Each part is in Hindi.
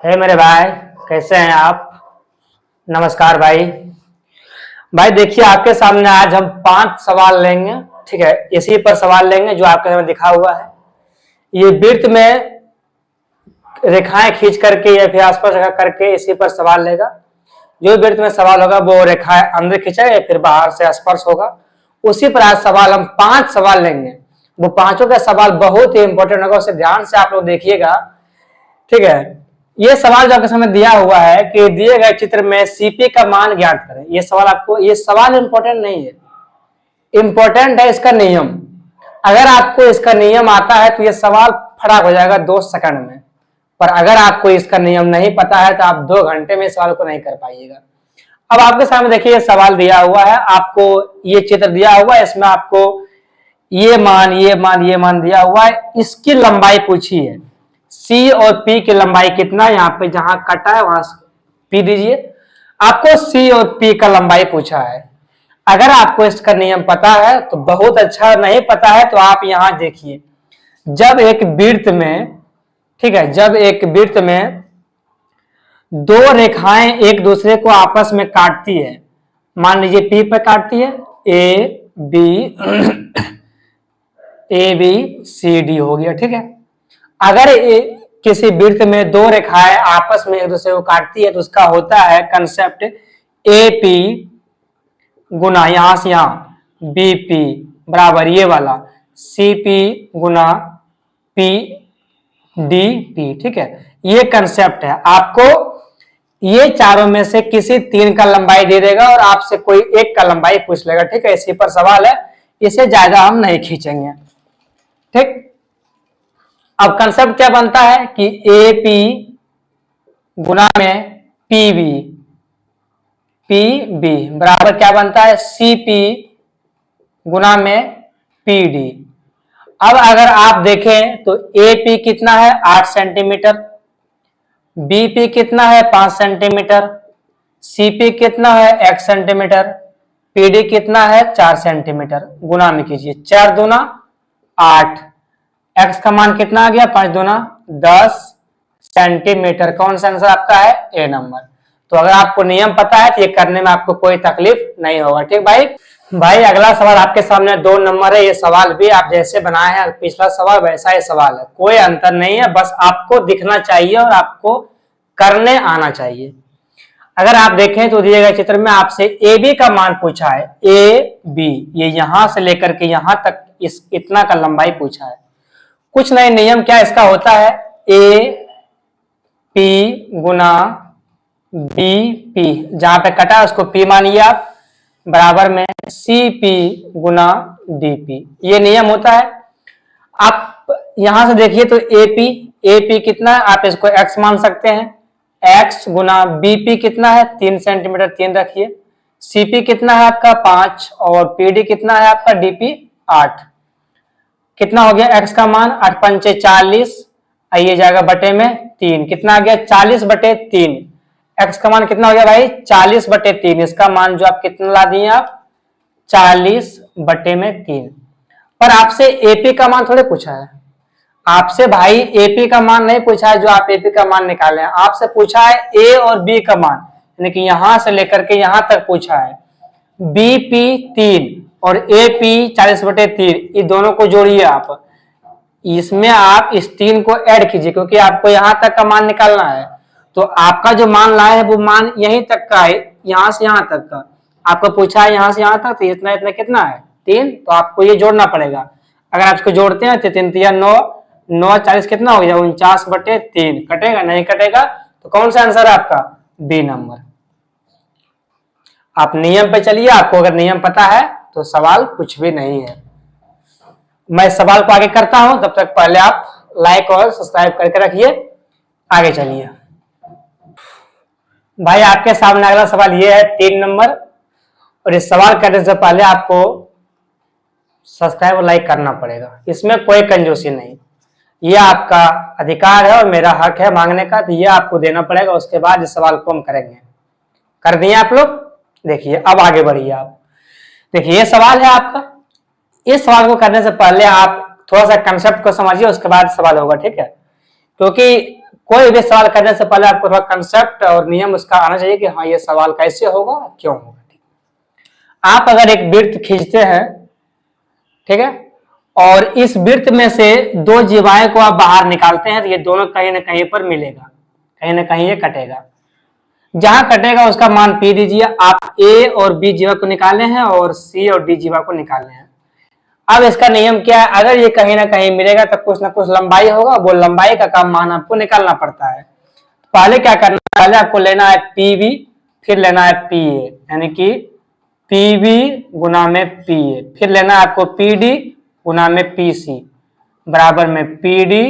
हे मेरे भाई, कैसे हैं आप। नमस्कार भाई। भाई देखिए, आपके सामने आज हम 5 सवाल लेंगे। ठीक है, इसी पर सवाल लेंगे जो आपके सामने दिखा हुआ है। ये वृत्त में रेखाएं खींच करके या फिर आसपास रेखा करके इसी पर सवाल लेगा। जो वृत्त में सवाल होगा वो रेखाएं अंदर खींचेगा या फिर बाहर से स्पर्श होगा। उसी पर आज सवाल हम 5 सवाल लेंगे। वो पांचों का सवाल बहुत ही इंपॉर्टेंट होगा, उसे ध्यान से आप लोग देखिएगा। ठीक है, ये सवाल जो आपके सामने दिया हुआ है कि दिए गए चित्र में सीपी का मान ज्ञात करें। ये सवाल आपको, ये सवाल इंपॉर्टेंट नहीं है, इंपॉर्टेंट है इसका नियम। अगर आपको इसका नियम आता है तो ये सवाल फटाक हो जाएगा 2 सेकंड में। पर अगर आपको इसका नियम नहीं पता है तो आप 2 घंटे में सवाल को नहीं कर पाइएगा। अब आपके सामने देखिए, ये सवाल दिया हुआ है, आपको ये चित्र दिया हुआ है, इसमें आपको ये मान दिया हुआ है। इसकी लंबाई पूछी है, सी और पी की लंबाई कितना। यहाँ पे जहां कटा है वहां पी दीजिए। आपको सी और पी का लंबाई पूछा है। अगर आपको इसका नियम पता है तो बहुत अच्छा, नहीं पता है तो आप यहां देखिए। जब एक वृत्त में, ठीक है, जब एक वृत्त में 2 रेखाएं एक दूसरे को आपस में काटती है, मान लीजिए पी पर काटती है, ए बी सी डी हो गया। ठीक है, अगर किसी वृत्त में 2 रेखाएं आपस में एक दूसरे को काटती है तो उसका होता है कंसेप्ट ए पी गुना यहां से यहां बी पी बराबर ये वाला सी पी गुना पी डी पी। ठीक है, ये कंसेप्ट है। आपको ये चारों में से किसी 3 का लंबाई दे देगा और आपसे कोई एक का लंबाई पूछ लेगा। ठीक है, इसी पर सवाल है, इसे ज्यादा हम नहीं खींचेंगे। ठीक, अब कंसेप्ट क्या बनता है कि ए पी गुना में पी बी बराबर क्या बनता है, सी पी गुना में पी डी। अब अगर आप देखें तो ए पी कितना है 8 सेंटीमीटर, बी पी कितना है 5 सेंटीमीटर, सी पी कितना है 1 सेंटीमीटर, पी डी कितना है 4 सेंटीमीटर। गुना में कीजिए, 4 दूना 8, एक्स का मान कितना आ गया 5 दूना 10 सेंटीमीटर। कौन सा आंसर आपका है, ए नंबर। तो अगर आपको नियम पता है तो ये करने में आपको कोई तकलीफ नहीं होगा। ठीक भाई अगला सवाल आपके सामने 2 नंबर है। ये सवाल भी आप जैसे बनाए हैं पिछला सवाल वैसा ही सवाल है, कोई अंतर नहीं है, बस आपको दिखना चाहिए और आपको करने आना चाहिए। अगर आप देखें तो दिए गए चित्र में आपसे ए बी का मान पूछा है, ए बी ये यहां से लेकर के यहां तक इतना का लंबाई पूछा है। कुछ नहीं, नियम क्या इसका होता है, ए पी गुना बी पी, जहां पे कटा उसको पी मानिए आप, बराबर में सी पी गुना डी पी। ये नियम होता है। आप यहां से देखिए तो ए पी कितना है, आप इसको एक्स मान सकते हैं, एक्स गुना बी पी कितना है 3 सेंटीमीटर, 3 रखिए, सी पी कितना है आपका 5 और पी डी कितना है आपका डी पी 8। कितना हो गया एक्स का मान 8 पंचे 40, आइए जाएगा बटे में 3, कितना आ गया 40 बटे 3। एक्स का मान कितना हो गया भाई 40 बटे 3। इसका मान जो आप कितना ला दिए आप 40 बटे में 3। पर आपसे एपी का मान थोड़े पूछा है, आपसे भाई एपी का मान नहीं पूछा है जो आप एपी का मान निकाले हैं, आपसे पूछा है ए और बी का मान, यानी कि यहां से लेकर के यहां तक पूछा है। बीपी 3 और एपी 40 बटे 3, ये दोनों को जोड़िए आप, इसमें आप इस 3 को ऐड कीजिए क्योंकि आपको यहां तक का मान निकालना है। तो आपका जो मान लाए है वो मान यहीं तक का है, यहां से यहां तक का आपको पूछा है, यहां से यहां तक, तो इतना इतना कितना है 3, तो आपको ये जोड़ना पड़ेगा। अगर आप इसको जोड़ते हैं तो 3 3 9 9 40 कितना हो गया 49 बटे 3। कटेगा नहीं कटेगा, तो कौन सा आंसर है आपका, बी नंबर। आप नियम पे चलिए, आपको अगर नियम पता है तो सवाल कुछ भी नहीं है। मैं सवाल को आगे करता हूं, तब तक पहले आप लाइक और सब्सक्राइब करके रखिए। आगे चलिए भाई, आपके सामने अगला सवाल ये है 3 नंबर, और इस सवाल करने से पहले आपको सब्सक्राइब और लाइक करना पड़ेगा। इसमें कोई कंजूसी नहीं, ये आपका अधिकार है और मेरा हक है मांगने का, तो ये आपको देना पड़ेगा। उसके बाद इस सवाल को हम करेंगे। कर दिए आप लोग, देखिए अब आगे बढ़िए आप। देखिए ये सवाल है आपका, इस सवाल को करने से पहले आप थोड़ा सा कंसेप्ट को समझिए, उसके बाद सवाल होगा। ठीक है, क्योंकि कोई भी सवाल करने से पहले आपको थोड़ा कंसेप्ट और नियम उसका आना चाहिए कि हाँ ये सवाल कैसे होगा, क्यों होगा। आप अगर एक वृत्त खींचते हैं, ठीक है, और इस वृत्त में से दो जीवाएं को आप बाहर निकालते हैं, तो ये दोनों कहीं ना कहीं पर मिलेगा, कहीं ना कहीं ये कटेगा। जहां कटेगा उसका मान पी दीजिए। आप ए और बी जीवा को निकालने हैं और सी और डी जीवा को निकालने हैं। अब इसका नियम क्या है, अगर ये कहीं ना कहीं मिलेगा तो कुछ ना कुछ लंबाई होगा, वो लंबाई का काम मान आपको निकालना पड़ता है। पहले क्या करना है, पहले आपको लेना है पीवी, फिर लेना है पीए, यानी कि पीवी गुना में पीए, फिर लेना है आपको पीडी गुना में पीसी बराबर में पीडी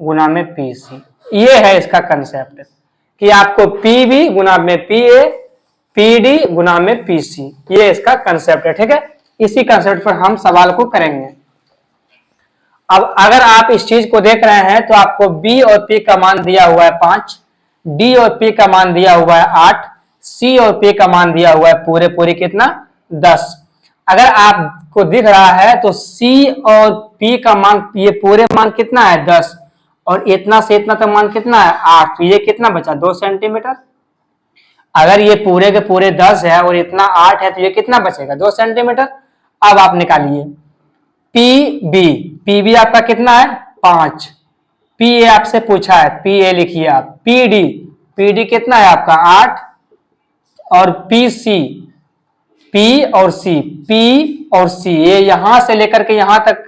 गुना में पीसी। ये है इसका कंसेप्ट कि आपको पीवी गुना में पीए, पीडी गुना में पीसी, ये इसका कंसेप्ट है। ठीक है, इसी कंसेप्ट पर हम सवाल को करेंगे। अब अगर आप इस चीज को देख रहे हैं तो आपको बी और पी का मान दिया हुआ है 5, डी और पी का मान दिया हुआ है 8, सी और पी का मान दिया हुआ है पूरे कितना 10। अगर आपको दिख रहा है तो सी और पी का मान, ये पूरे मान कितना है 10, और इतना से इतना का मान कितना है 8, तो ये कितना बचा 2 सेंटीमीटर। अगर ये पूरे के पूरे 10 है और इतना 8 है तो ये कितना बचेगा 2 सेंटीमीटर। अब आप निकालिए पी बी, पी बी आपका कितना है 5, पी ए आपसे पूछा है, पी ए लिखिए आप, पी डी, पी डी कितना है आपका 8, और पी सी, पी और सी, पी और सी ये यहां से लेकर के यहां तक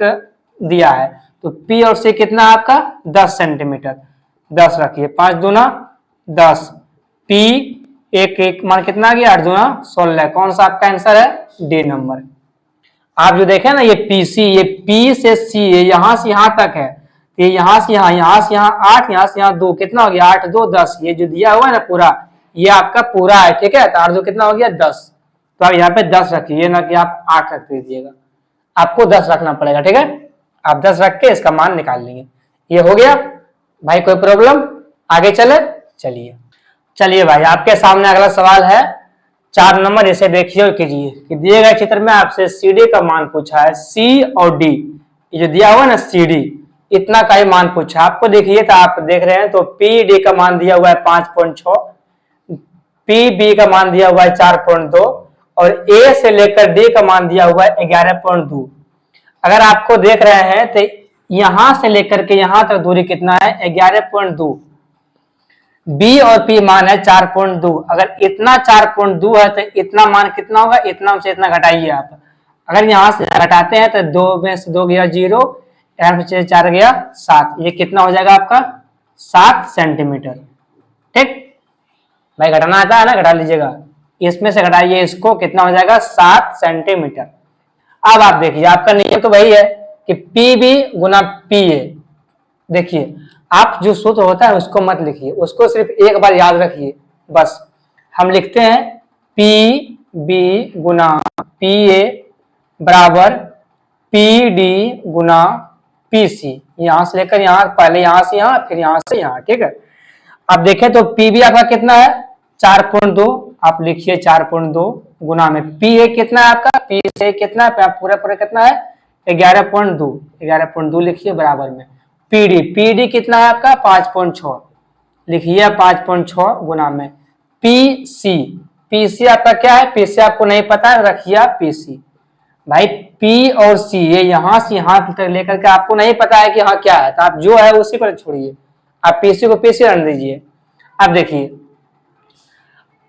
दिया है, तो पी और सी कितना है आपका 10 सेंटीमीटर। 10 रखिए, 5 दूना 10, पी एक एक मान कितना आ गया 8 दूना 16। कौन सा आपका आंसर है डी नंबर। आप जो देखें ना ये पीसी, ये पी से सी, ये यहां से यहां तक है, ये यहां से यहां 8, यहां से यहां 2, कितना हो गया 8 2 10। ये जो दिया हुआ है ना पूरा, ये आपका पूरा है। ठीक है, तो 8 2 कितना हो गया 10, तो आप यहाँ पे 10 रखिए, ना कि आप 8 रख दीजिएगा, आपको 10 रखना पड़ेगा। ठीक है, आप 10 रख के इसका मान निकाल लेंगे। ये हो गया भाई, कोई प्रॉब्लम, आगे चले। चलिए भाई, आपके सामने अगला सवाल है 4 नंबर, इसे देखिए और कीजिए कि दिए गए चित्र में आपसे सी डी का मान पूछा है, सी और डी, ये जो दिया हुआ है ना सी डी, इतना का ही मान पूछा है आपको। देखिए तो आप देख रहे हैं तो पी डी का मान दिया हुआ है 5.6, पी बी का मान दिया हुआ है 4.2, और ए से लेकर डी का मान दिया हुआ है 11.2। अगर आपको देख रहे हैं तो यहां से लेकर के यहां तक दूरी कितना है 11.2, बी और पी मान है 4.2। अगर इतना 4.2 है तो इतना मान कितना होगा, इतना से इतना घटाइए आप। अगर यहां से घटाते हैं तो 2 में से 2 गया 0, 4 गया 7, ये कितना हो जाएगा आपका 7 सेंटीमीटर। ठीक भाई, घटाना आता है ना, घटा लीजिएगा, इसमें से घटाइए इसको, कितना हो जाएगा 7 सेंटीमीटर। अब आप देखिए, आपका नियम तो वही है कि पी बी गुना पी ए। देखिए आप जो सूत्र होता है उसको मत लिखिए, उसको सिर्फ एक बार याद रखिए बस। हम लिखते हैं पी बी गुना पी ए बराबर पी डी गुना पी सी, यहां से लेकर यहां, पहले यहां से यहां, फिर यहां से यहां। ठीक है, अब देखें तो पी बी आपका कितना है 4.2, आप लिखिए 4.2 गुना में पी ए कितना है आपका, पी ए कितना है पूरा कितना है 11.2 लिखिए बराबर में पीडी कितना है आपका 5.6, लिखिए 5.6 गुना में पीसी आपका क्या है, पीसी आपको नहीं पता है, रखिए पीसी। भाई पी और सी ये यहां से यहां तक लेकर के आपको नहीं पता है कि हाँ क्या है, तो आप जो है उसी पर छोड़िए, आप पीसी को पीसी रख दीजिए। अब देखिए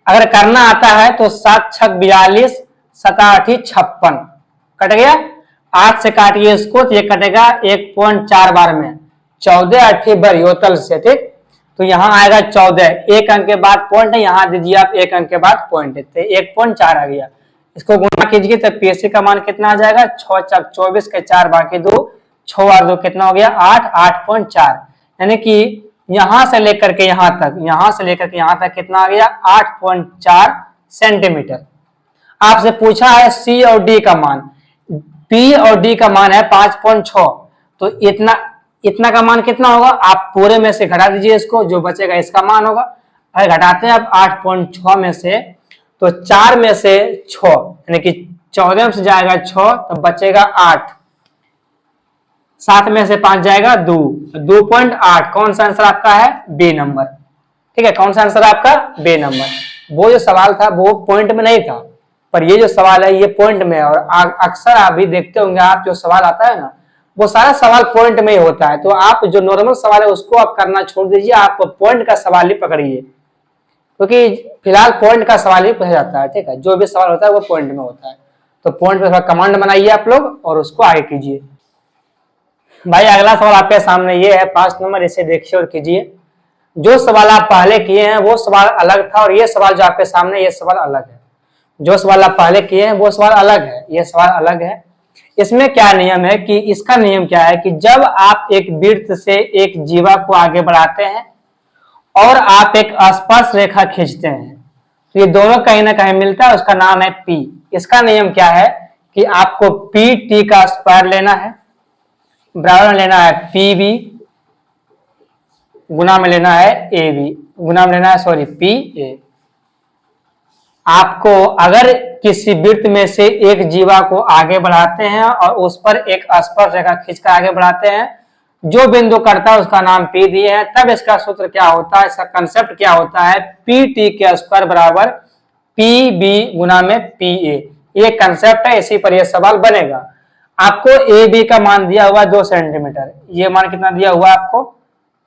अगर करना आता है तो 7 छक 42, 7 8 56, कट गया, 8 से काटिए इसको तो ये कटेगा 1.4 बार में, 14 8 बरियोतल से। ठीक, तो यहाँ आएगा 14, एक अंक के बाद पॉइंट है, यहाँ दीजिए आप एक अंक के बाद पॉइंट है, तो 1.4 आ गया। इसको गुणा कीजिए तो पीएससी का मान कितना आ जाएगा 6 छक 24 के 4 बाकी 2, 6 और 2 कितना हो गया 8, 8.4, यानी कि यहां से लेकर के यहां तक, यहां से लेकर के यहां तक कितना आ गया 8.4 सेंटीमीटर। आपसे पूछा है सी और डी का मान, पी और डी का मान है 5.6, तो इतना का मान कितना होगा, आप पूरे में से घटा दीजिए इसको, जो बचेगा इसका मान होगा। अगर घटाते हैं आप 8.6 में से तो 4 में से 6 यानी कि 14 में से जाएगा 6 तो बचेगा 8, 7 में से 5 जाएगा 2, 2.8। कौन सा आंसर आपका है? B number. ठीक है, कौन सा आंसर आपका? B number. वो जो सवाल था वो पॉइंट में नहीं था, पर ये जो सवाल है ये पॉइंट में है। और अक्सर आप भी देखते होंगे, आप जो सवाल आता है ना वो सारा सवाल पॉइंट में ही होता है। तो आप जो नॉर्मल सवाल है उसको आप करना छोड़ दीजिए, आप पॉइंट का सवाल ही पकड़िए, क्योंकि फिलहाल पॉइंट का सवाल ही पूछा जाता है। ठीक है, जो भी सवाल होता है वो पॉइंट में होता है। तो पॉइंट पे थोड़ा कमांड बनाइए आप लोग और उसको आगे कीजिए। भाई अगला सवाल आपके सामने ये है 5 नंबर, इसे देखिए और कीजिए। जो सवाल आप पहले किए हैं वो सवाल अलग था और ये सवाल जो आपके सामने ये सवाल अलग है। जो सवाल आप पहले किए हैं वो सवाल अलग है, ये सवाल अलग है। इसमें क्या नियम है कि इसका नियम क्या है कि जब आप एक वृत्त से एक जीवा को आगे बढ़ाते हैं और आप एक स्पर्श रेखा खींचते हैं तो ये दोनों कहीं ना कहीं मिलता है, उसका नाम है पी। इसका नियम क्या है कि आपको पी टी का स्क्वायर लेना है, बराबर में लेना है पी बी, गुना में लेना है ए बी, गुना में लेना है सॉरी पी ए। आपको अगर किसी वृत्त में से एक जीवा को आगे बढ़ाते हैं और उस पर एक स्पर्श रेखा खींचकर आगे बढ़ाते हैं, जो बिंदु करता है उसका नाम पी दिए है, तब इसका सूत्र क्या होता है, इसका कंसेप्ट क्या होता है, पी टी के स्क्वायर बराबर पी बी गुना में पी ए। ये कंसेप्ट है, इसी पर यह सवाल बनेगा। आपको ए बी का मान दिया हुआ 2 सेंटीमीटर, ये मान कितना दिया हुआ आपको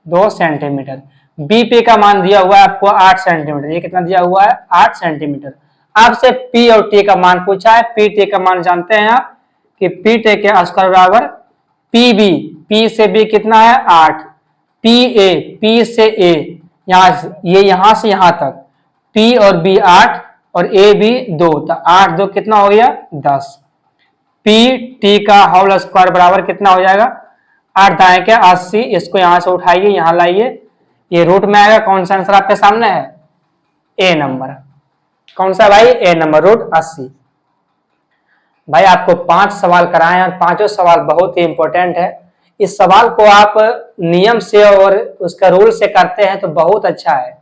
2 सेंटीमीटर। बी पी का मान दिया हुआ है आपको 8 सेंटीमीटर, ये कितना दिया हुआ है 8 सेंटीमीटर। आपसे पी और टी का मान पूछा है, पी टी का मान जानते हैं आप कि पी टी के स्क्वायर बराबर पी बी, पी से बी कितना है 8, पी ए, पी से ए यहां से यहां तक, पी और बी 8 और ए बी 2, तो 8 2 कितना हो गया 10। पी टी का होल स्क्वायर बराबर कितना हो जाएगा 8 दाएं के 80, इसको यहां से उठाइए यहां लाइए, ये रूट में आएगा। कौन सा आंसर आपके सामने है? ए नंबर। कौन सा भाई? ए नंबर, रूट 80। भाई आपको 5 सवाल कराए और पांचों सवाल बहुत ही इंपॉर्टेंट है। इस सवाल को आप नियम से और उसका रूल से करते हैं तो बहुत अच्छा है,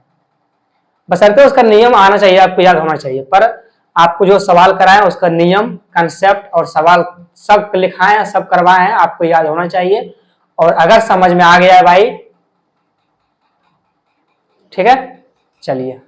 बशर्ते उसका नियम आना चाहिए, आपको याद होना चाहिए। पर आपको जो सवाल कराए उसका नियम, कंसेप्ट और सवाल सब लिखाए हैं, सब करवाए हैं, आपको याद होना चाहिए। और अगर समझ में आ गया है भाई, ठीक है, चलिए।